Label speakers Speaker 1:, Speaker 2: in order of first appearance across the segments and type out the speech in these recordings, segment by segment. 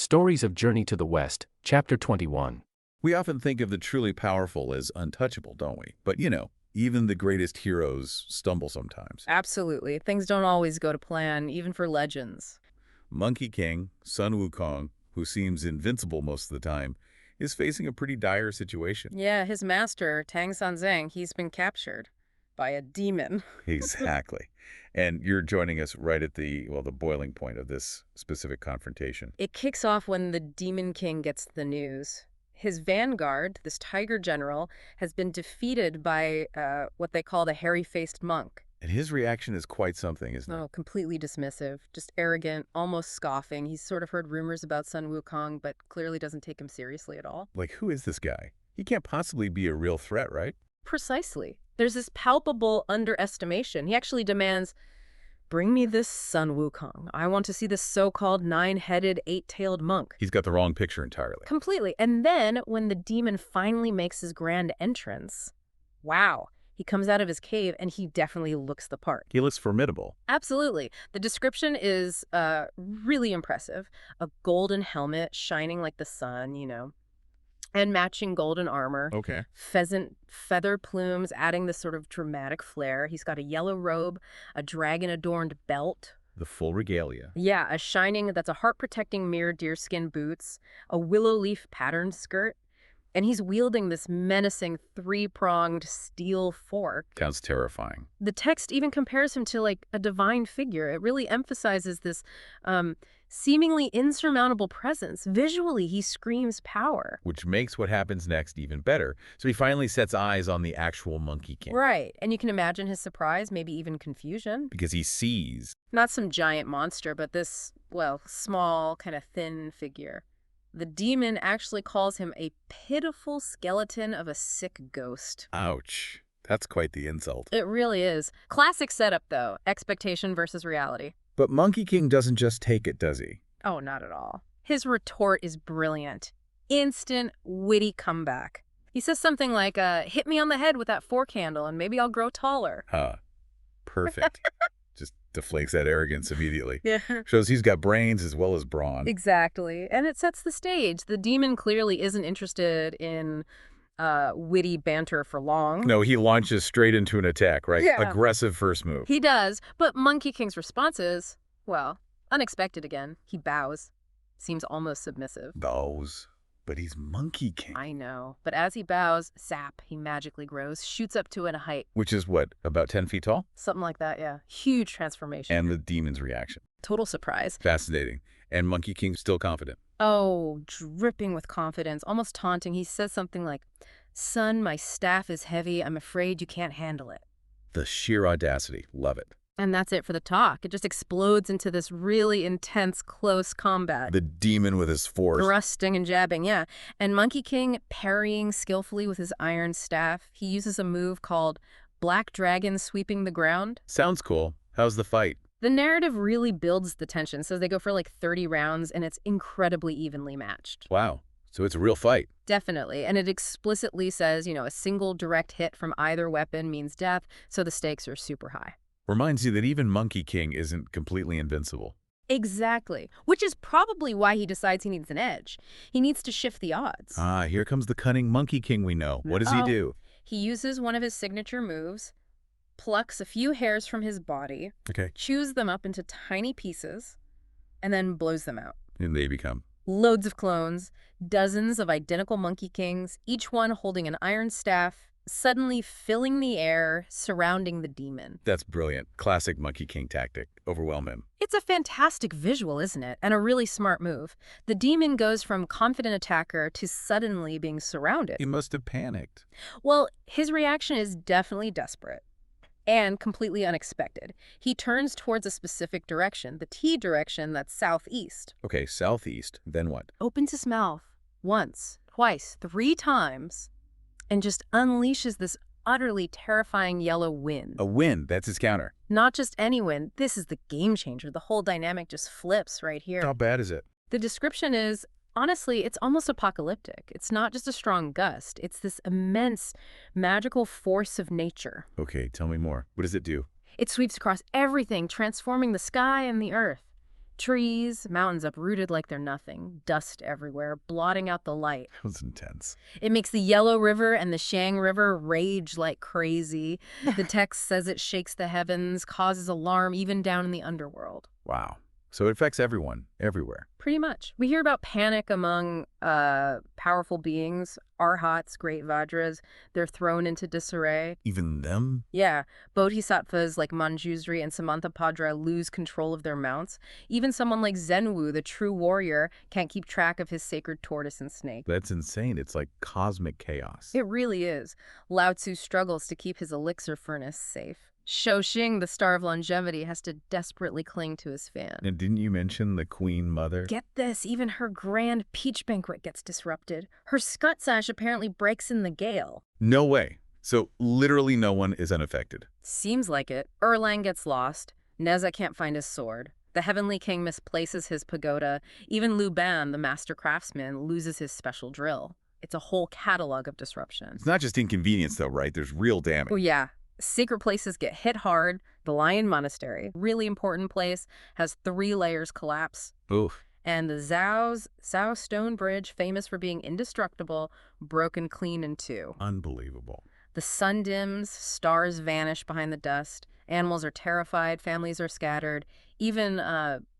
Speaker 1: Stories of Journey to the West, Chapter 21.
Speaker 2: We often think of the truly powerful as untouchable, don't we? But, even the greatest heroes stumble sometimes.
Speaker 3: Absolutely. Things don't always go to plan, even for legends.
Speaker 2: Monkey King, Sun Wukong, who seems invincible most of the time, is facing a pretty dire situation.
Speaker 3: Yeah, his master, Tang Sanzang, he's been captured by a demon.
Speaker 2: Exactly. And you're joining us right at the boiling point of this specific confrontation.
Speaker 3: It kicks off when the Demon King gets the news. His vanguard, this tiger general, has been defeated by what they call the hairy-faced monk.
Speaker 2: And his reaction is quite something, isn't it?
Speaker 3: Oh, completely dismissive, just arrogant, almost scoffing. He's sort of heard rumors about Sun Wukong, but clearly doesn't take him seriously at all.
Speaker 2: Like, who is this guy? He can't possibly be a real threat, right?
Speaker 3: Precisely. There's this palpable underestimation. He actually demands, "Bring me this Sun Wukong. I want to see this so-called nine-headed, eight-tailed monk."
Speaker 2: He's got the wrong picture entirely.
Speaker 3: Completely. And then, when the demon finally makes his grand entrance, wow, he comes out of his cave and he definitely looks the part.
Speaker 2: He looks formidable.
Speaker 3: Absolutely. The description is really impressive. A golden helmet shining like the sun, and matching golden armor.
Speaker 2: Okay.
Speaker 3: Pheasant feather plumes adding this sort of dramatic flair. He's got a yellow robe, a dragon-adorned belt.
Speaker 2: The full regalia.
Speaker 3: Yeah, that's a heart-protecting mirrored deerskin boots, a willow leaf patterned skirt, and he's wielding this menacing three-pronged steel fork.
Speaker 2: Sounds terrifying.
Speaker 3: The text even compares him to like a divine figure. It really emphasizes this seemingly insurmountable presence. Visually, he screams power.
Speaker 2: Which makes what happens next even better. So he finally sets eyes on the actual Monkey King.
Speaker 3: Right, and you can imagine his surprise, maybe even confusion.
Speaker 2: Because he sees.
Speaker 3: Not some giant monster, but this, small, kind of thin figure. The demon actually calls him a pitiful skeleton of a sick ghost.
Speaker 2: Ouch. That's quite the insult.
Speaker 3: It really is. Classic setup, though. Expectation versus reality.
Speaker 2: But Monkey King doesn't just take it, does he?
Speaker 3: Oh, not at all. His retort is brilliant. Instant, witty comeback. He says something like, hit me on the head with that fork handle and maybe I'll grow taller.
Speaker 2: Perfect. Just deflates that arrogance immediately.
Speaker 3: Yeah.
Speaker 2: Shows he's got brains as well as brawn.
Speaker 3: Exactly. And it sets the stage. The demon clearly isn't interested in witty banter for long.
Speaker 2: No, he launches straight into an attack, right?
Speaker 3: Yeah.
Speaker 2: Aggressive first move.
Speaker 3: He does, but Monkey King's response is, unexpected again. He bows. Seems almost submissive.
Speaker 2: Bows. But he's Monkey King.
Speaker 3: I know. But as he bows, sap, he magically grows, shoots up to a height.
Speaker 2: Which is what, about 10 feet tall?
Speaker 3: Something like that, yeah. Huge transformation.
Speaker 2: And the demon's reaction.
Speaker 3: Total surprise.
Speaker 2: Fascinating. And Monkey King's still confident.
Speaker 3: Oh, dripping with confidence, almost taunting. He says something like, "Son, my staff is heavy. I'm afraid you can't handle it."
Speaker 2: The sheer audacity. Love it.
Speaker 3: And that's it for the talk. It just explodes into this really intense, close combat.
Speaker 2: The demon with his force.
Speaker 3: Thrusting and jabbing, yeah. And Monkey King parrying skillfully with his iron staff. He uses a move called Black Dragon Sweeping the Ground.
Speaker 2: Sounds cool. How's the fight?
Speaker 3: The narrative really builds the tension. So they go for like 30 rounds, and it's incredibly evenly matched.
Speaker 2: Wow. So it's a real fight.
Speaker 3: Definitely. And it explicitly says, a single direct hit from either weapon means death, so the stakes are super high.
Speaker 2: Reminds you that even Monkey King isn't completely invincible.
Speaker 3: Exactly. Which is probably why he decides he needs an edge. He needs to shift the odds.
Speaker 2: Here comes the cunning Monkey King we know. What does he do?
Speaker 3: He uses one of his signature moves, plucks a few hairs from his body, chews them up into tiny pieces, and then blows them out.
Speaker 2: And they become?
Speaker 3: Loads of clones, dozens of identical Monkey Kings, each one holding an iron staff, suddenly filling the air, surrounding the demon.
Speaker 2: That's brilliant. Classic Monkey King tactic. Overwhelm him.
Speaker 3: It's a fantastic visual, isn't it? And a really smart move. The demon goes from confident attacker to suddenly being surrounded.
Speaker 2: He must have panicked.
Speaker 3: Well, his reaction is definitely desperate and completely unexpected. He turns towards a specific direction, the T direction that's southeast.
Speaker 2: Okay, southeast. Then what?
Speaker 3: Opens his mouth once, twice, 3 times, and just unleashes this utterly terrifying yellow wind.
Speaker 2: A wind, that's his counter.
Speaker 3: Not just any wind, this is the game changer. The whole dynamic just flips right here.
Speaker 2: How bad is it?
Speaker 3: The description is, honestly, it's almost apocalyptic. It's not just a strong gust. It's this immense magical force of nature.
Speaker 2: Okay, tell me more. What does it do?
Speaker 3: It sweeps across everything, transforming the sky and the earth. Trees, mountains uprooted like they're nothing, dust everywhere, blotting out the light.
Speaker 2: That was intense.
Speaker 3: It makes the Yellow River and the Shang River rage like crazy. The text says it shakes the heavens, causes alarm even down in the underworld.
Speaker 2: Wow. So it affects everyone, everywhere.
Speaker 3: Pretty much. We hear about panic among powerful beings, arhats, great vajras. They're thrown into disarray.
Speaker 2: Even them?
Speaker 3: Yeah. Bodhisattvas like Manjusri and Samantabhadra lose control of their mounts. Even someone like Zhenwu, the true warrior, can't keep track of his sacred tortoise and snake.
Speaker 2: That's insane. It's like cosmic chaos.
Speaker 3: It really is. Lao Tzu struggles to keep his elixir furnace safe. Shouxing, the star of longevity, has to desperately cling to his fan.
Speaker 2: And didn't you mention the Queen Mother?
Speaker 3: Get this, even her grand peach banquet gets disrupted. Her scut sash apparently breaks in the gale.
Speaker 2: No way. So literally no one is unaffected.
Speaker 3: Seems like it. Erlang gets lost. Neza can't find his sword. The Heavenly King misplaces his pagoda. Even Lu Ban, the master craftsman, loses his special drill. It's a whole catalog of disruption.
Speaker 2: It's not just inconvenience though, right? There's real damage.
Speaker 3: Oh yeah. Sacred places get hit hard. The Lion Monastery, really important place, has 3 layers collapse.
Speaker 2: Oof.
Speaker 3: And the Zhao Stone Bridge, famous for being indestructible, broken clean in 2.
Speaker 2: Unbelievable.
Speaker 3: The sun dims, stars vanish behind the dust, animals are terrified, families are scattered, even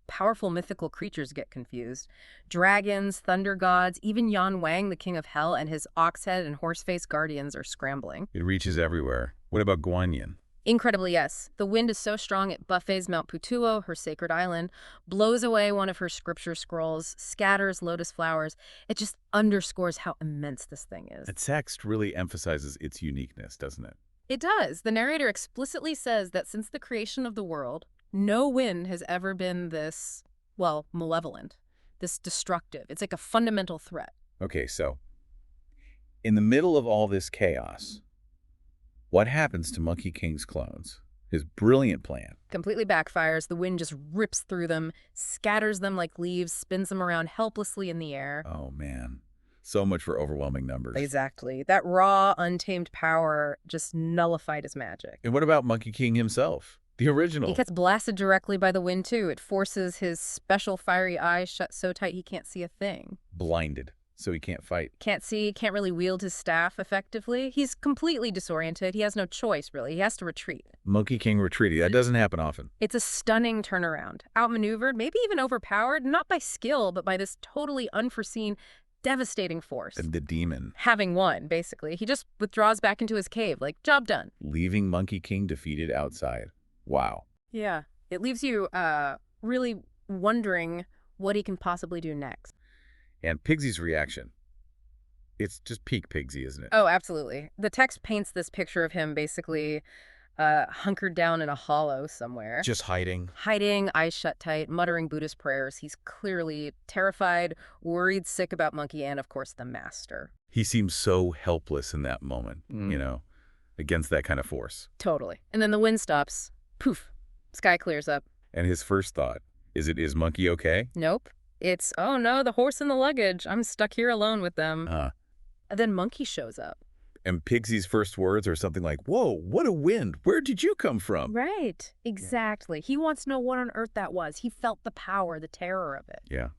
Speaker 3: powerful mythical creatures get confused. Dragons, thunder gods, even Yan Wang, the king of hell, and his ox-head and horse-faced guardians are scrambling.
Speaker 2: It reaches everywhere. What about Guanyin?
Speaker 3: Incredibly, yes. The wind is so strong it buffets Mount Putuo, her sacred island, blows away one of her scripture scrolls, scatters lotus flowers. It just underscores how immense this thing is.
Speaker 2: The text really emphasizes its uniqueness, doesn't it?
Speaker 3: It does. The narrator explicitly says that since the creation of the world, no wind has ever been this, well, malevolent, this destructive. It's like a fundamental threat.
Speaker 2: Okay, so in the middle of all this chaos, what happens to Monkey King's clones? His brilliant plan.
Speaker 3: Completely backfires. The wind just rips through them, scatters them like leaves, spins them around helplessly in the air.
Speaker 2: Oh, man. So much for overwhelming numbers.
Speaker 3: Exactly. That raw, untamed power just nullified his magic.
Speaker 2: And what about Monkey King himself? The original.
Speaker 3: He gets blasted directly by the wind, too. It forces his special fiery eyes shut so tight he can't see a thing.
Speaker 2: Blinded, so he can't fight.
Speaker 3: Can't see, can't really wield his staff effectively. He's completely disoriented. He has no choice, really. He has to retreat.
Speaker 2: Monkey King retreating. That doesn't happen often.
Speaker 3: It's a stunning turnaround. Outmaneuvered, maybe even overpowered, not by skill, but by this totally unforeseen, devastating force.
Speaker 2: And the demon.
Speaker 3: Having won, basically. He just withdraws back into his cave, like, job done.
Speaker 2: Leaving Monkey King defeated outside. Wow.
Speaker 3: Yeah. It leaves you really wondering what he can possibly do next.
Speaker 2: And Pigsy's reaction. It's just peak Pigsy, isn't it?
Speaker 3: Oh, absolutely. The text paints this picture of him basically hunkered down in a hollow somewhere.
Speaker 2: Just hiding.
Speaker 3: Hiding, eyes shut tight, muttering Buddhist prayers. He's clearly terrified, worried, sick about Monkey and, of course, the master.
Speaker 2: He seems so helpless in that moment, you know, against that kind of force.
Speaker 3: Totally. And then the wind stops. Poof. Sky clears up.
Speaker 2: And his first thought, is Monkey okay?
Speaker 3: Nope. It's, oh no, the horse and the luggage. I'm stuck here alone with them. And then Monkey shows up.
Speaker 2: And Pigsy's first words are something like, whoa, what a wind. Where did you come from?
Speaker 3: Right. Exactly. He wants to know what on earth that was. He felt the power, the terror of it.
Speaker 2: Yeah.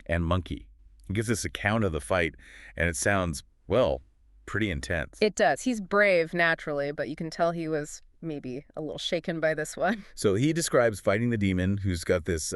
Speaker 2: And Monkey. He gives this account of the fight, and it sounds, well, pretty intense.
Speaker 3: It does. He's brave, naturally, but you can tell he was maybe a little shaken by this one.
Speaker 2: So he describes fighting the demon who's got this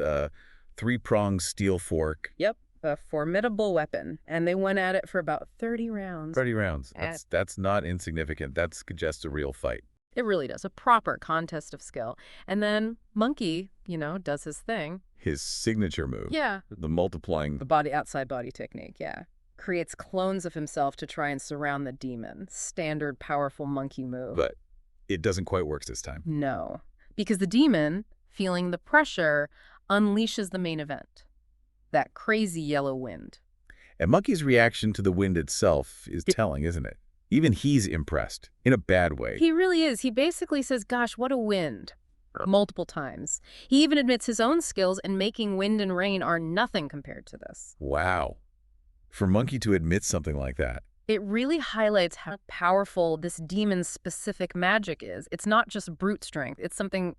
Speaker 2: 3-pronged steel fork.
Speaker 3: Yep. A formidable weapon. And they went at it for about 30 rounds.
Speaker 2: 30 rounds. That's not insignificant. That suggests a real fight.
Speaker 3: It really does. A proper contest of skill. And then Monkey, you know, does his thing.
Speaker 2: His signature move.
Speaker 3: Yeah.
Speaker 2: The multiplying.
Speaker 3: The outside body technique, yeah. Creates clones of himself to try and surround the demon. Standard powerful monkey move.
Speaker 2: But it doesn't quite work this time.
Speaker 3: No. Because the demon, feeling the pressure, unleashes the main event. That crazy yellow wind.
Speaker 2: And Monkey's reaction to the wind itself is telling, isn't it? Even he's impressed, in a bad way.
Speaker 3: He really is. He basically says, gosh, what a wind. Multiple times. He even admits his own skills in making wind and rain are nothing compared to this.
Speaker 2: Wow. For Monkey to admit something like that.
Speaker 3: It really highlights how powerful this demon's specific magic is. It's not just brute strength. It's something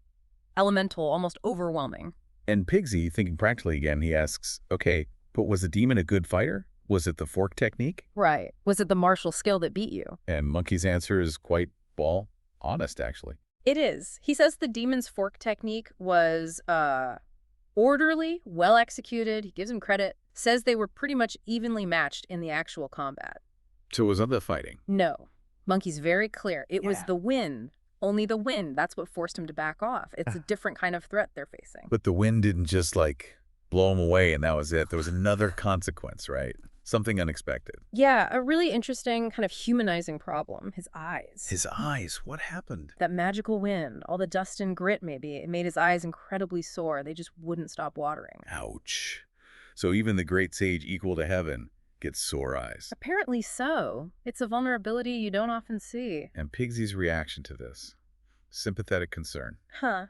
Speaker 3: elemental, almost overwhelming.
Speaker 2: And Pigsy, thinking practically again, he asks, okay, but was the demon a good fighter? Was it the fork technique?
Speaker 3: Right. Was it the martial skill that beat you?
Speaker 2: And Monkey's answer is quite, well, honest, actually.
Speaker 3: It is. He says the demon's fork technique was orderly, well executed. He gives him credit. Says they were pretty much evenly matched in the actual combat.
Speaker 2: So it was other fighting.
Speaker 3: No. Monkey's very clear. It was
Speaker 2: Yeah.
Speaker 3: the wind. Only the wind. That's what forced him to back off. It's a different kind of threat they're facing.
Speaker 2: But the wind didn't just, like, blow him away and that was it. There was another consequence, right? Something unexpected.
Speaker 3: Yeah, a really interesting kind of humanizing problem. His eyes.
Speaker 2: His eyes. What happened?
Speaker 3: That magical wind, all the dust and grit maybe, it made his eyes incredibly sore. They just wouldn't stop watering.
Speaker 2: Ouch. So even the great sage equal to heaven gets sore eyes.
Speaker 3: Apparently so. It's a vulnerability you don't often see.
Speaker 2: And Pigsy's reaction to this? Sympathetic concern.
Speaker 3: Huh.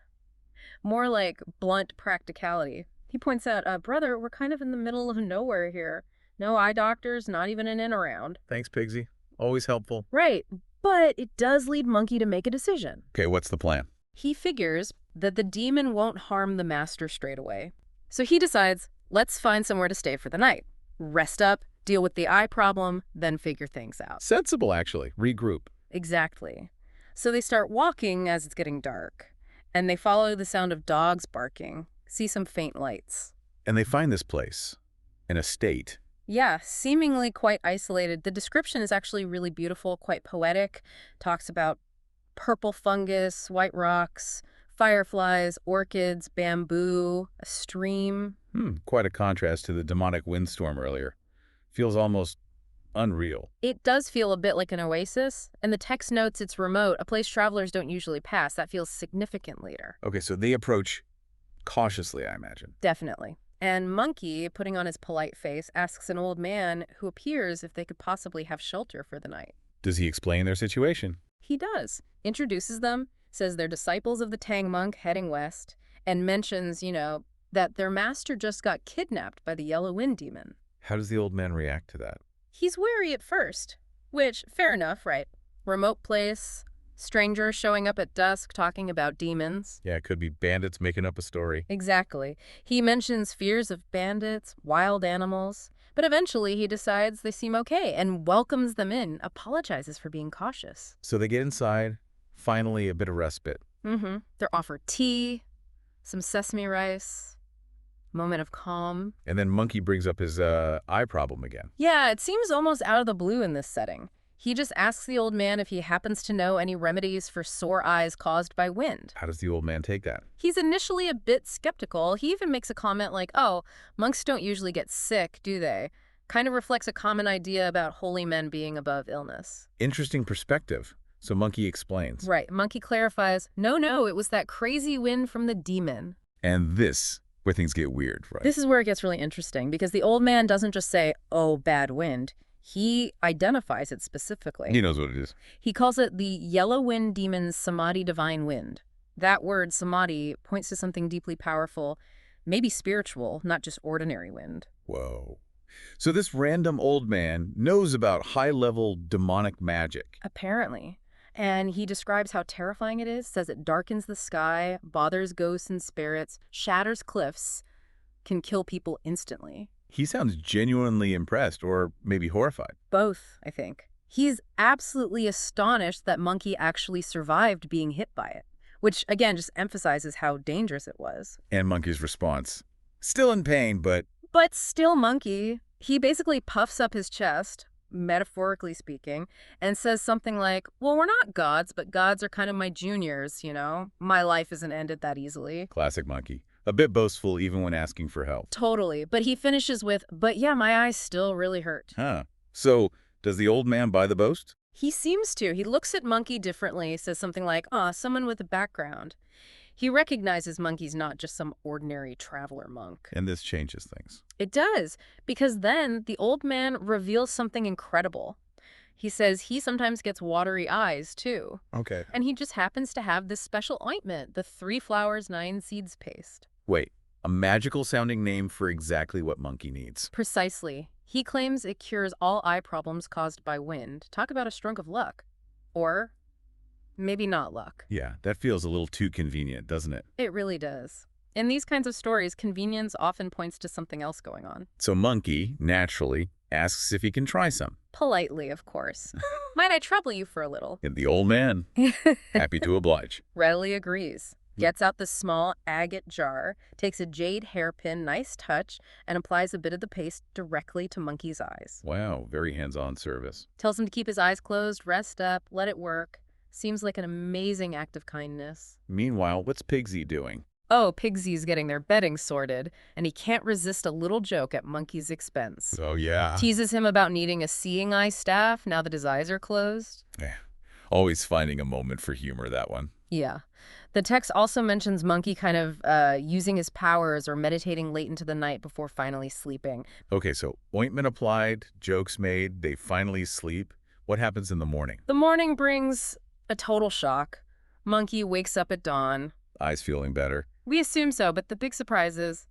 Speaker 3: More like blunt practicality. He points out, brother, we're kind of in the middle of nowhere here. No eye doctors, not even an in around.
Speaker 2: Thanks, Pigsy. Always helpful.
Speaker 3: Right, but it does lead Monkey to make a decision.
Speaker 2: Okay, what's the plan?
Speaker 3: He figures that the demon won't harm the master straight away. So he decides, let's find somewhere to stay for the night. Rest up, deal with the eye problem, then figure things out.
Speaker 2: Sensible, actually. Regroup.
Speaker 3: Exactly. So they start walking as it's getting dark, and they follow the sound of dogs barking, see some faint lights.
Speaker 2: And they find this place, an estate.
Speaker 3: Yeah, seemingly quite isolated. The description is actually really beautiful, quite poetic. Talks about purple fungus, white rocks, fireflies, orchids, bamboo, a stream.
Speaker 2: Quite a contrast to the demonic windstorm earlier. Feels almost unreal.
Speaker 3: It does feel a bit like an oasis, and the text notes it's remote, a place travelers don't usually pass. That feels significant later.
Speaker 2: Okay, so they approach cautiously, I imagine.
Speaker 3: Definitely. And Monkey, putting on his polite face, asks an old man who appears if they could possibly have shelter for the night.
Speaker 2: Does he explain their situation?
Speaker 3: He does. Introduces them, says they're disciples of the Tang monk heading west, and mentions, that their master just got kidnapped by the Yellow Wind Demon.
Speaker 2: How does the old man react to that?
Speaker 3: He's wary at first, which, fair enough, right? Remote place, stranger showing up at dusk talking about demons.
Speaker 2: Yeah, it could be bandits making up a story.
Speaker 3: Exactly. He mentions fears of bandits, wild animals, but eventually he decides they seem okay and welcomes them in, apologizes for being cautious.
Speaker 2: So they get inside, finally a bit of respite.
Speaker 3: They're offered tea, some sesame rice, moment of calm.
Speaker 2: And then Monkey brings up his eye problem again.
Speaker 3: Yeah, it seems almost out of the blue in this setting. He just asks the old man if he happens to know any remedies for sore eyes caused by wind.
Speaker 2: How does the old man take that?
Speaker 3: He's initially a bit skeptical. He even makes a comment like, oh, monks don't usually get sick, do they? Kind of reflects a common idea about holy men being above illness.
Speaker 2: Interesting perspective. So Monkey explains.
Speaker 3: Right. Monkey clarifies, no, it was that crazy wind from the demon.
Speaker 2: And this, where things get weird, right?
Speaker 3: This is where it gets really interesting, because the old man doesn't just say, oh, bad wind. He identifies it specifically.
Speaker 2: He knows what it is.
Speaker 3: He calls it the Yellow Wind Demon's Samadhi Divine Wind. That word, samadhi, points to something deeply powerful, maybe spiritual, not just ordinary wind.
Speaker 2: Whoa. So this random old man knows about high-level demonic magic.
Speaker 3: Apparently. And he describes how terrifying it is, says it darkens the sky, bothers ghosts and spirits, shatters cliffs, can kill people instantly.
Speaker 2: He sounds genuinely impressed, or maybe horrified.
Speaker 3: Both, I think. He's absolutely astonished that Monkey actually survived being hit by it, which, again, just emphasizes how dangerous it was.
Speaker 2: And Monkey's response. Still in pain, but...
Speaker 3: But still Monkey. He basically puffs up his chest, metaphorically speaking, and says something like, well, we're not gods, but gods are kind of my juniors, My life isn't ended that easily.
Speaker 2: Classic Monkey. A bit boastful even when asking for help.
Speaker 3: Totally. But he finishes with, but yeah, my eyes still really hurt.
Speaker 2: Huh. So, does the old man buy the boast?
Speaker 3: He seems to. He looks at Monkey differently, says something like, someone with a background. He recognizes Monkey's not just some ordinary traveler monk.
Speaker 2: And this changes things.
Speaker 3: It does, because then the old man reveals something incredible. He says he sometimes gets watery eyes, too.
Speaker 2: Okay.
Speaker 3: And he just happens to have this special ointment, the 3 flowers 9 seeds paste.
Speaker 2: Wait, a magical-sounding name for exactly what Monkey needs.
Speaker 3: Precisely. He claims it cures all eye problems caused by wind. Talk about a stroke of luck. Or maybe not luck.
Speaker 2: Yeah, that feels a little too convenient, doesn't it?
Speaker 3: It really does. In these kinds of stories, convenience often points to something else going on.
Speaker 2: So Monkey, naturally, asks if he can try some.
Speaker 3: Politely, of course. Might I trouble you for a little?
Speaker 2: And the old man, happy to oblige.
Speaker 3: Readily agrees. Gets out the small agate jar, takes a jade hairpin, nice touch, and applies a bit of the paste directly to Monkey's eyes.
Speaker 2: Wow, very hands-on service.
Speaker 3: Tells him to keep his eyes closed, rest up, let it work. Seems like an amazing act of kindness.
Speaker 2: Meanwhile, what's Pigsy doing?
Speaker 3: Oh, Pigsy's getting their bedding sorted, and he can't resist a little joke at Monkey's expense.
Speaker 2: Oh, yeah.
Speaker 3: Teases him about needing a seeing eye staff now that his eyes are closed.
Speaker 2: Always finding a moment for humor, that one.
Speaker 3: Yeah. The text also mentions Monkey kind of using his powers or meditating late into the night before finally sleeping.
Speaker 2: Okay, so ointment applied, jokes made, they finally sleep. What happens in the morning?
Speaker 3: The morning brings a total shock. Monkey wakes up at dawn.
Speaker 2: Eyes feeling better.
Speaker 3: We assume so, but the big surprise is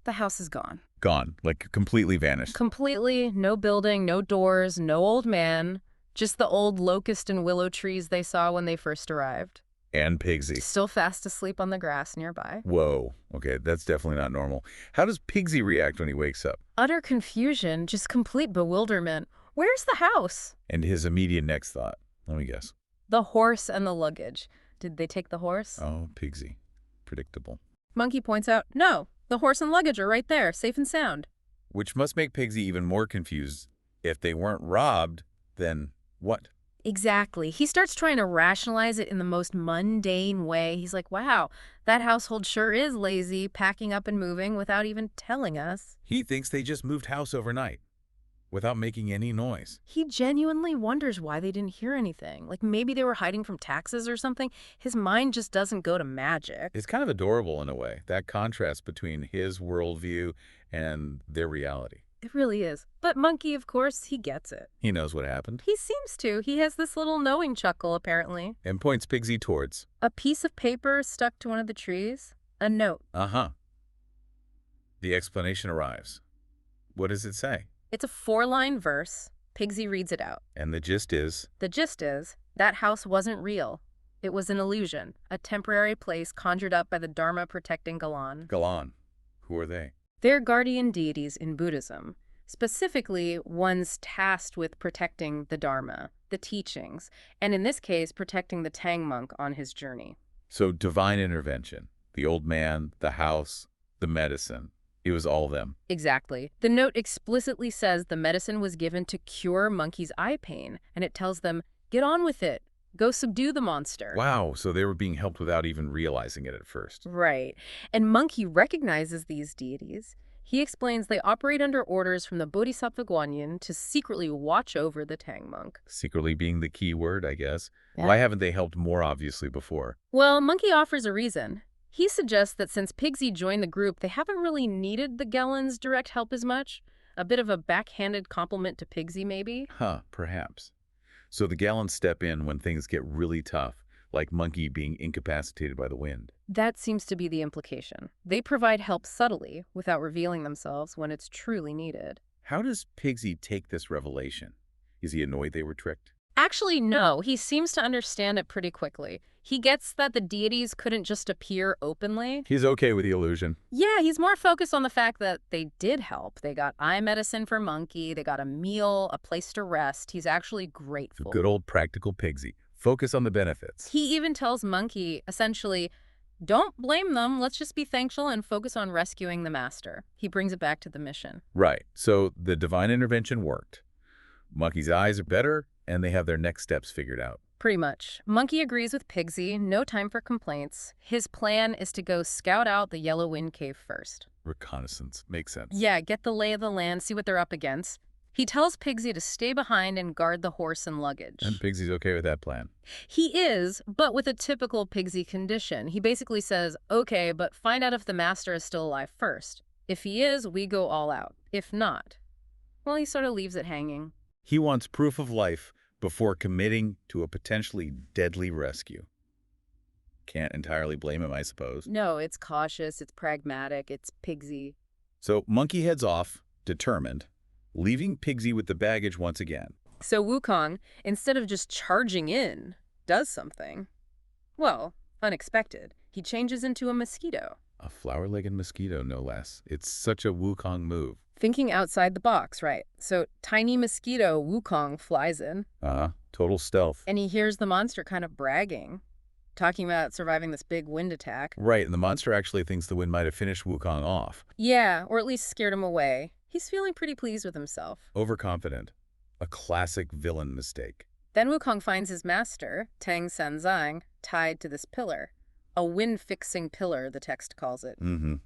Speaker 3: the house is gone.
Speaker 2: Gone, like completely vanished.
Speaker 3: Completely, no building, no doors, no old man. Just the old locust and willow trees they saw when they first arrived.
Speaker 2: And Pigsy.
Speaker 3: Still fast asleep on the grass nearby.
Speaker 2: Whoa, okay, that's definitely not normal. How does Pigsy react when he wakes up?
Speaker 3: Utter confusion, just complete bewilderment. Where's the house?
Speaker 2: And his immediate next thought, let me guess.
Speaker 3: The horse and the luggage. Did they take the horse?
Speaker 2: Oh, Pigsy. Predictable.
Speaker 3: Monkey points out, no, the horse and luggage are right there, safe and sound.
Speaker 2: Which must make Pigsy even more confused. If they weren't robbed, then what?
Speaker 3: Exactly. He starts trying to rationalize it in the most mundane way. He's like, wow, that household sure is lazy, packing up and moving without even telling us.
Speaker 2: He thinks they just moved house overnight, without making any noise.
Speaker 3: He genuinely wonders why they didn't hear anything. Like maybe they were hiding from taxes or something. His mind just doesn't go to magic.
Speaker 2: It's kind of adorable in a way, that contrast between his worldview and their reality.
Speaker 3: It really is. But Monkey, of course, he gets it.
Speaker 2: He knows what happened.
Speaker 3: He seems to. He has this little knowing chuckle, apparently.
Speaker 2: And points Pigsy towards.
Speaker 3: A piece of paper stuck to one of the trees. A note.
Speaker 2: Uh-huh. The explanation arrives. What does it say?
Speaker 3: It's a 4-line verse. Pigsy reads it out.
Speaker 2: And the gist is?
Speaker 3: The gist is, that house wasn't real. It was an illusion, a temporary place conjured up by the Dharma protecting Galan.
Speaker 2: Galan. Who are they?
Speaker 3: They're guardian deities in Buddhism, specifically ones tasked with protecting the Dharma, the teachings, and in this case, protecting the Tang monk on his journey.
Speaker 2: So divine intervention. The old man, the house, the medicine. It was all them.
Speaker 3: Exactly. The note explicitly says the medicine was given to cure Monkey's eye pain, and it tells them, get on with it. Go subdue the monster.
Speaker 2: Wow, so they were being helped without even realizing it at first.
Speaker 3: Right. And Monkey recognizes these deities. He explains they operate under orders from the Bodhisattva Guanyin to secretly watch over the Tang monk.
Speaker 2: Secretly being the key word, I guess.
Speaker 3: Yeah.
Speaker 2: Why haven't they helped more obviously before?
Speaker 3: Well, Monkey offers a reason. He suggests that since Pigsy joined the group, they haven't really needed the Gellan's direct help as much. A bit of a backhanded compliment to Pigsy, maybe?
Speaker 2: Huh, perhaps. So the Gallons step in when things get really tough, like Monkey being incapacitated by the wind.
Speaker 3: That seems to be the implication. They provide help subtly, without revealing themselves when it's truly needed.
Speaker 2: How does Pigsy take this revelation? Is he annoyed they were tricked?
Speaker 3: Actually, no. He seems to understand it pretty quickly. He gets that the deities couldn't just appear openly.
Speaker 2: He's okay with the illusion.
Speaker 3: Yeah, he's more focused on the fact that they did help. They got eye medicine for Monkey, they got a meal, a place to rest. He's actually grateful.
Speaker 2: Good old practical Pigsy. Focus on the benefits.
Speaker 3: He even tells Monkey, essentially, don't blame them. Let's just be thankful and focus on rescuing the master. He brings it back to the mission.
Speaker 2: Right. So the divine intervention worked. Monkey's eyes are better, and they have their next steps figured out.
Speaker 3: Pretty much. Monkey agrees with Pigsy. No time for complaints. His plan is to go scout out the Yellow Wind Cave first.
Speaker 2: Reconnaissance. Makes sense.
Speaker 3: Yeah, get the lay of the land, see what they're up against. He tells Pigsy to stay behind and guard the horse and luggage.
Speaker 2: And Pigsy's okay with that plan.
Speaker 3: He is, but with a typical Pigsy condition. He basically says, okay, but find out if the master is still alive first. If he is, we go all out. If not, well, he sort of leaves it hanging.
Speaker 2: He wants proof of life before committing to a potentially deadly rescue. Can't entirely blame him, I suppose.
Speaker 3: No, it's cautious, it's pragmatic, it's Pigsy.
Speaker 2: So Monkey heads off, determined, leaving Pigsy with the baggage once again.
Speaker 3: So Wukong, instead of just charging in, does something. Well, unexpected. He changes into a mosquito.
Speaker 2: A flower-legged mosquito, no less. It's such a Wukong move.
Speaker 3: Thinking outside the box, right? So tiny mosquito Wukong flies in.
Speaker 2: Total stealth.
Speaker 3: And he hears the monster kind of bragging, talking about surviving this big wind attack.
Speaker 2: Right, and the monster actually thinks the wind might have finished Wukong off.
Speaker 3: Yeah, or at least scared him away. He's feeling pretty pleased with himself.
Speaker 2: Overconfident. A classic villain mistake.
Speaker 3: Then Wukong finds his master, Tang Sanzang, tied to this pillar. A wind-fixing pillar, the text calls it.
Speaker 2: And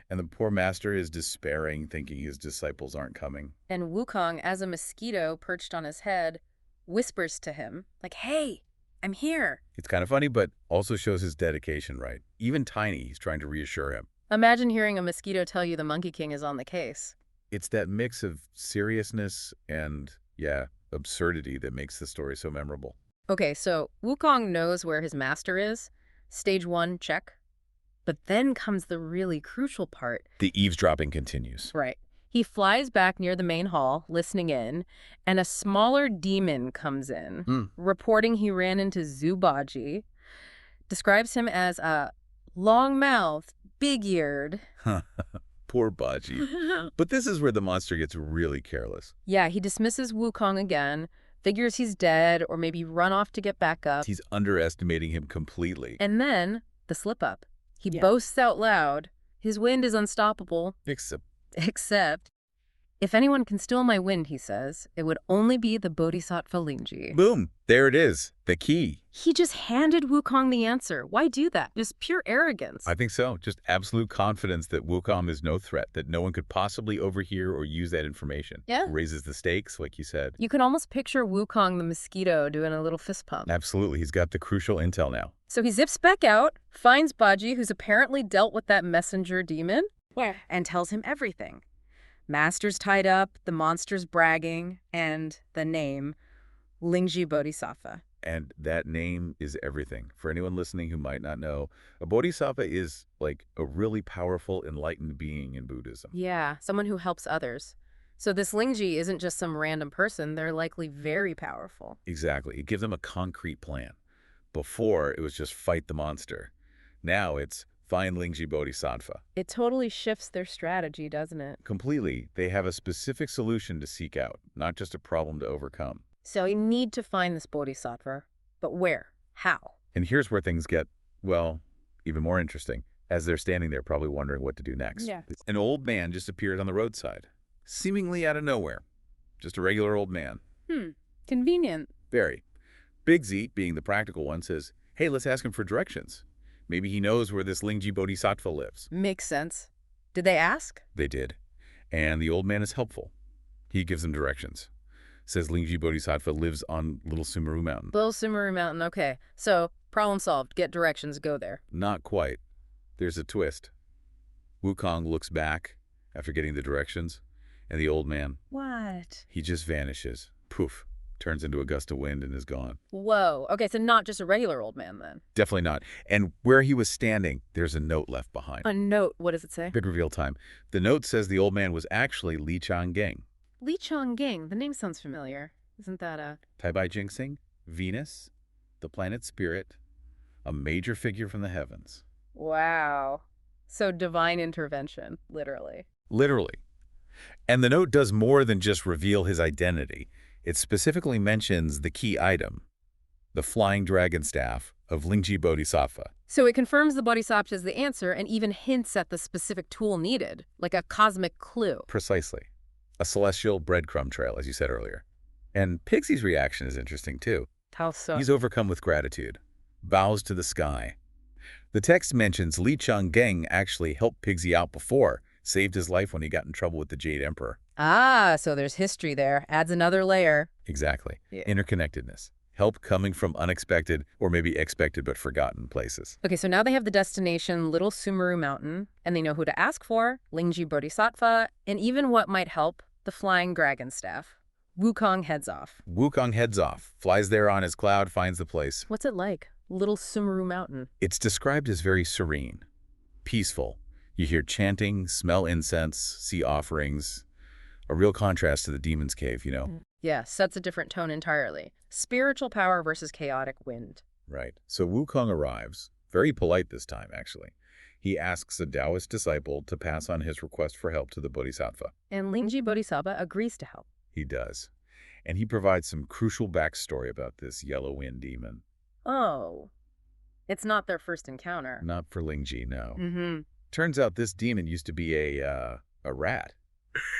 Speaker 2: the poor master is despairing, thinking his disciples aren't coming.
Speaker 3: And Wukong, as a mosquito perched on his head, whispers to him, like, "Hey, I'm here."
Speaker 2: It's kind of funny, but also shows his dedication, right? Even tiny, he's trying to reassure him.
Speaker 3: Imagine hearing a mosquito tell you the Monkey King is on the case.
Speaker 2: It's that mix of seriousness and, absurdity that makes the story so memorable.
Speaker 3: Okay, so Wukong knows where his master is. Stage 1, check. But then comes the really crucial part.
Speaker 2: The eavesdropping continues.
Speaker 3: Right. He flies back near the main hall, listening in, and a smaller demon comes in, reporting he ran into Zubaji, describes him as a long-mouthed, big-eared.
Speaker 2: Poor Baji. But this is where the monster gets really careless.
Speaker 3: Yeah, he dismisses Wukong again, figures he's dead or maybe run off to get back up.
Speaker 2: He's underestimating him completely.
Speaker 3: And then, the slip-up. He boasts out loud, his wind is unstoppable. Except, if anyone can steal my wind, he says, it would only be the Bodhisattva Lingji.
Speaker 2: Boom! There it is. The key.
Speaker 3: He just handed Wukong the answer. Why do that? Just pure arrogance.
Speaker 2: I think so. Just absolute confidence that Wukong is no threat, that no one could possibly overhear or use that information.
Speaker 3: Yeah.
Speaker 2: Raises the stakes, like you said.
Speaker 3: You can almost picture Wukong the mosquito doing a little fist pump.
Speaker 2: Absolutely. He's got the crucial intel now.
Speaker 3: So he zips back out, finds Baji, who's apparently dealt with that messenger demon, and tells him everything. Master's tied up, the monster's bragging, and the name, Lingji Bodhisattva.
Speaker 2: And that name is everything. For anyone listening who might not know, a bodhisattva is like a really powerful, enlightened being in Buddhism.
Speaker 3: Yeah, someone who helps others. So this Lingji isn't just some random person. They're likely very powerful.
Speaker 2: Exactly. It gives them a concrete plan. Before, it was just fight the monster. Now it's find Lingji Bodhisattva.
Speaker 3: It totally shifts their strategy, doesn't it?
Speaker 2: Completely. They have a specific solution to seek out, not just a problem to overcome.
Speaker 3: So you need to find this Bodhisattva. But where? How?
Speaker 2: And here's where things get, well, even more interesting, as they're standing there probably wondering what to do next.
Speaker 3: Yeah.
Speaker 2: An old man just appeared on the roadside, seemingly out of nowhere. Just a regular old man.
Speaker 3: Convenient.
Speaker 2: Very. Big Z, being the practical one, says, hey, let's ask him for directions. Maybe he knows where this Lingji Bodhisattva lives.
Speaker 3: Makes sense. Did they ask?
Speaker 2: They did. And the old man is helpful. He gives them directions. Says Lingji Bodhisattva lives on Little Sumeru Mountain.
Speaker 3: Little Sumeru Mountain, okay. So, problem solved. Get directions, go there.
Speaker 2: Not quite. There's a twist. Wukong looks back after getting the directions, and the old man,
Speaker 3: What?
Speaker 2: he just vanishes. Poof. Turns into a gust of wind and is gone.
Speaker 3: Whoa. Okay, so not just a regular old man then.
Speaker 2: Definitely not. And where he was standing, there's a note left behind.
Speaker 3: A note. What does it say?
Speaker 2: Big reveal time. The note says the old man was actually Li Changgang.
Speaker 3: Li Changgang. The name sounds familiar. Isn't that a...
Speaker 2: Tai Bai Jingsing, Venus, the planet Spirit, a major figure from the heavens.
Speaker 3: Wow. So divine intervention, literally.
Speaker 2: Literally. And the note does more than just reveal his identity. It specifically mentions the key item, the flying dragon staff of Lingji Bodhisattva.
Speaker 3: So it confirms the Bodhisattva is the answer and even hints at the specific tool needed, like a cosmic clue.
Speaker 2: Precisely. A celestial breadcrumb trail, as you said earlier. And Pixie's reaction is interesting, too.
Speaker 3: How so?
Speaker 2: He's overcome with gratitude, bows to the sky. The text mentions Li Changgang actually helped Pigsy out before, saved his life when he got in trouble with the Jade Emperor.
Speaker 3: Ah, so there's history there. Adds another layer.
Speaker 2: Exactly.
Speaker 3: Yeah.
Speaker 2: Interconnectedness. Help coming from unexpected or maybe expected but forgotten places.
Speaker 3: Okay, so now they have the destination, Little Sumeru Mountain, and they know who to ask for, Lingji Bodhisattva, and even what might help, the flying dragon staff. Wukong heads off.
Speaker 2: Wukong heads off, flies there on his cloud, finds the place.
Speaker 3: What's it like? Little Sumeru Mountain.
Speaker 2: It's described as very serene, peaceful. You hear chanting, smell incense, see offerings. A real contrast to the demon's cave, you know?
Speaker 3: Yeah, sets a different tone entirely. Spiritual power versus chaotic wind.
Speaker 2: Right. So Wukong arrives, very polite this time, actually. He asks a Taoist disciple to pass on his request for help to the Bodhisattva.
Speaker 3: And Lingji Bodhisattva agrees to help.
Speaker 2: He does. And he provides some crucial backstory about this yellow wind demon.
Speaker 3: Oh. It's not their first encounter.
Speaker 2: Not for Lingji, no.
Speaker 3: Mm-hmm.
Speaker 2: Turns out this demon used to be a rat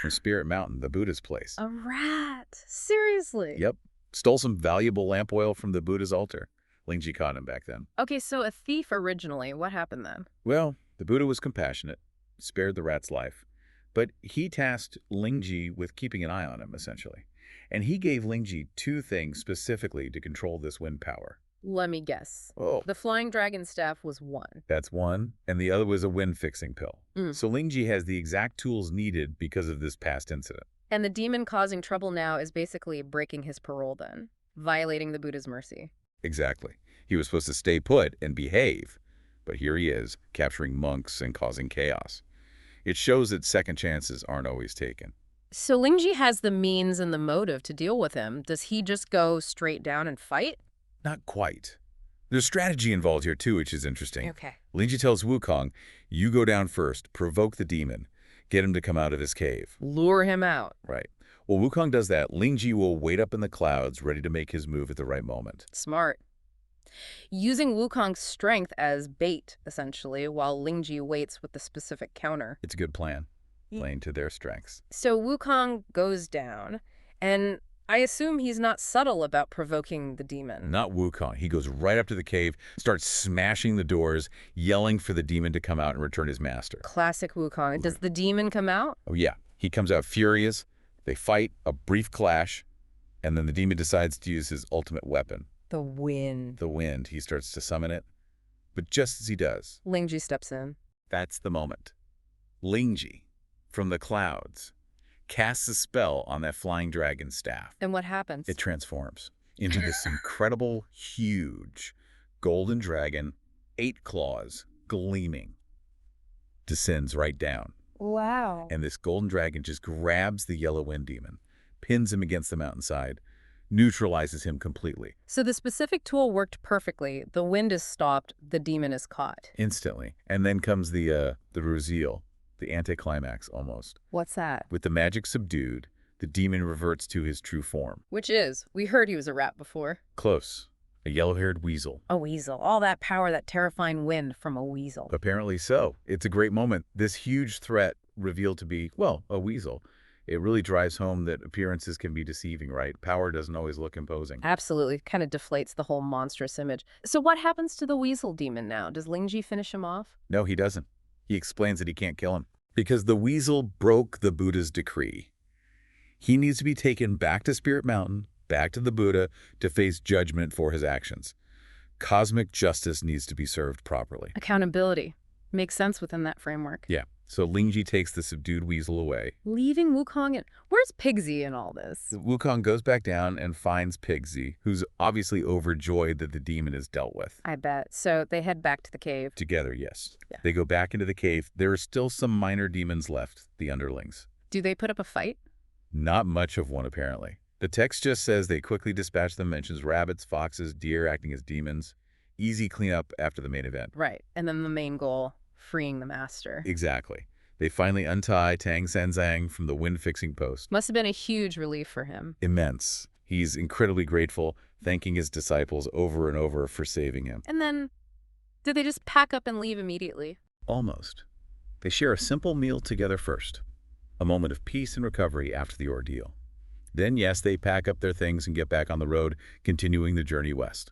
Speaker 2: from Spirit Mountain, the Buddha's place.
Speaker 3: A rat? Seriously?
Speaker 2: Yep. Stole some valuable lamp oil from the Buddha's altar. Lingji caught him back then.
Speaker 3: Okay, so a thief originally. What happened then?
Speaker 2: Well, the Buddha was compassionate, spared the rat's life, but he tasked Lingji with keeping an eye on him, essentially. And he gave Lingji 2 things specifically to control this wind power.
Speaker 3: Let me guess.
Speaker 2: Oh.
Speaker 3: The flying dragon staff was one.
Speaker 2: That's one, and the other was a wind-fixing pill.
Speaker 3: Mm.
Speaker 2: So Lingji has the exact tools needed because of this past incident.
Speaker 3: And the demon causing trouble now is basically breaking his parole then, violating the Buddha's mercy.
Speaker 2: Exactly. He was supposed to stay put and behave, but here he is, capturing monks and causing chaos. It shows that second chances aren't always taken.
Speaker 3: So Lingji has the means and the motive to deal with him. Does he just go straight down and fight?
Speaker 2: Not quite. There's strategy involved here too, which is interesting.
Speaker 3: Okay.
Speaker 2: Lingji tells Wukong, you go down first, provoke the demon, get him to come out of his cave.
Speaker 3: Lure him out.
Speaker 2: Right. Well, Wukong does that. Lingji will wait up in the clouds, ready to make his move at the right moment.
Speaker 3: Smart. Using Wukong's strength as bait, essentially, while Lingji waits with the specific counter.
Speaker 2: It's a good plan, playing to their strengths.
Speaker 3: So Wukong goes down, and I assume he's not subtle about provoking the demon.
Speaker 2: Not Wukong. He goes right up to the cave, starts smashing the doors, yelling for the demon to come out and return his master.
Speaker 3: Classic Wukong. Does the demon come out?
Speaker 2: Oh, yeah. He comes out furious. They fight, a brief clash, and then the demon decides to use his ultimate weapon.
Speaker 3: The wind.
Speaker 2: The wind. He starts to summon it. But just as he does,
Speaker 3: Lingji steps in.
Speaker 2: that's the moment. Lingji, from the clouds, casts a spell on that flying dragon staff.
Speaker 3: And what happens?
Speaker 2: It transforms into this incredible, huge golden dragon, 8 claws, gleaming, descends right down.
Speaker 3: Wow.
Speaker 2: And this golden dragon just grabs the yellow wind demon, pins him against the mountainside, neutralizes him completely.
Speaker 3: So the specific tool worked perfectly. The wind is stopped. The demon is caught.
Speaker 2: Instantly. And then comes the reveal, the anticlimax almost.
Speaker 3: What's that?
Speaker 2: With the magic subdued, the demon reverts to his true form.
Speaker 3: Which is? We heard he was a rat before.
Speaker 2: Close. A yellow-haired weasel.
Speaker 3: A weasel. All that power, that terrifying wind from a weasel.
Speaker 2: Apparently so. It's a great moment. This huge threat revealed to be, well, a weasel. It really drives home that appearances can be deceiving, right? Power doesn't always look imposing.
Speaker 3: Absolutely. Kind of deflates the whole monstrous image. So what happens to the weasel demon now? Does Lingji finish him off?
Speaker 2: No, he doesn't. He explains that he can't kill him because the weasel broke the Buddha's decree. He needs to be taken back to Spirit Mountain, back to the Buddha, to face judgment for his actions. Cosmic justice needs to be served properly.
Speaker 3: Accountability. Makes sense within that framework.
Speaker 2: Yeah. So Lingji takes the subdued weasel away.
Speaker 3: Leaving Wukong in... Where's Pigsy in all this?
Speaker 2: Wukong goes back down and finds Pigsy, who's obviously overjoyed that the demon is dealt with.
Speaker 3: I bet. So they head back to the cave.
Speaker 2: Together, yes.
Speaker 3: Yeah.
Speaker 2: They go back into the cave. There are still some minor demons left, the underlings.
Speaker 3: Do they put up a fight?
Speaker 2: Not much of one, apparently. The text just says they quickly dispatch them, mentions rabbits, foxes, deer acting as demons. Easy cleanup after the main event.
Speaker 3: Right. And then the main goal, freeing the master.
Speaker 2: Exactly. They finally untie Tang Sanzang from the wind-fixing post.
Speaker 3: Must have been a huge relief for him.
Speaker 2: Immense. He's incredibly grateful, thanking his disciples over and over for saving him.
Speaker 3: And then, did they just pack up and leave immediately?
Speaker 2: Almost. They share a simple meal together first. A moment of peace and recovery after the ordeal. Then, yes, they pack up their things and get back on the road, continuing the journey west.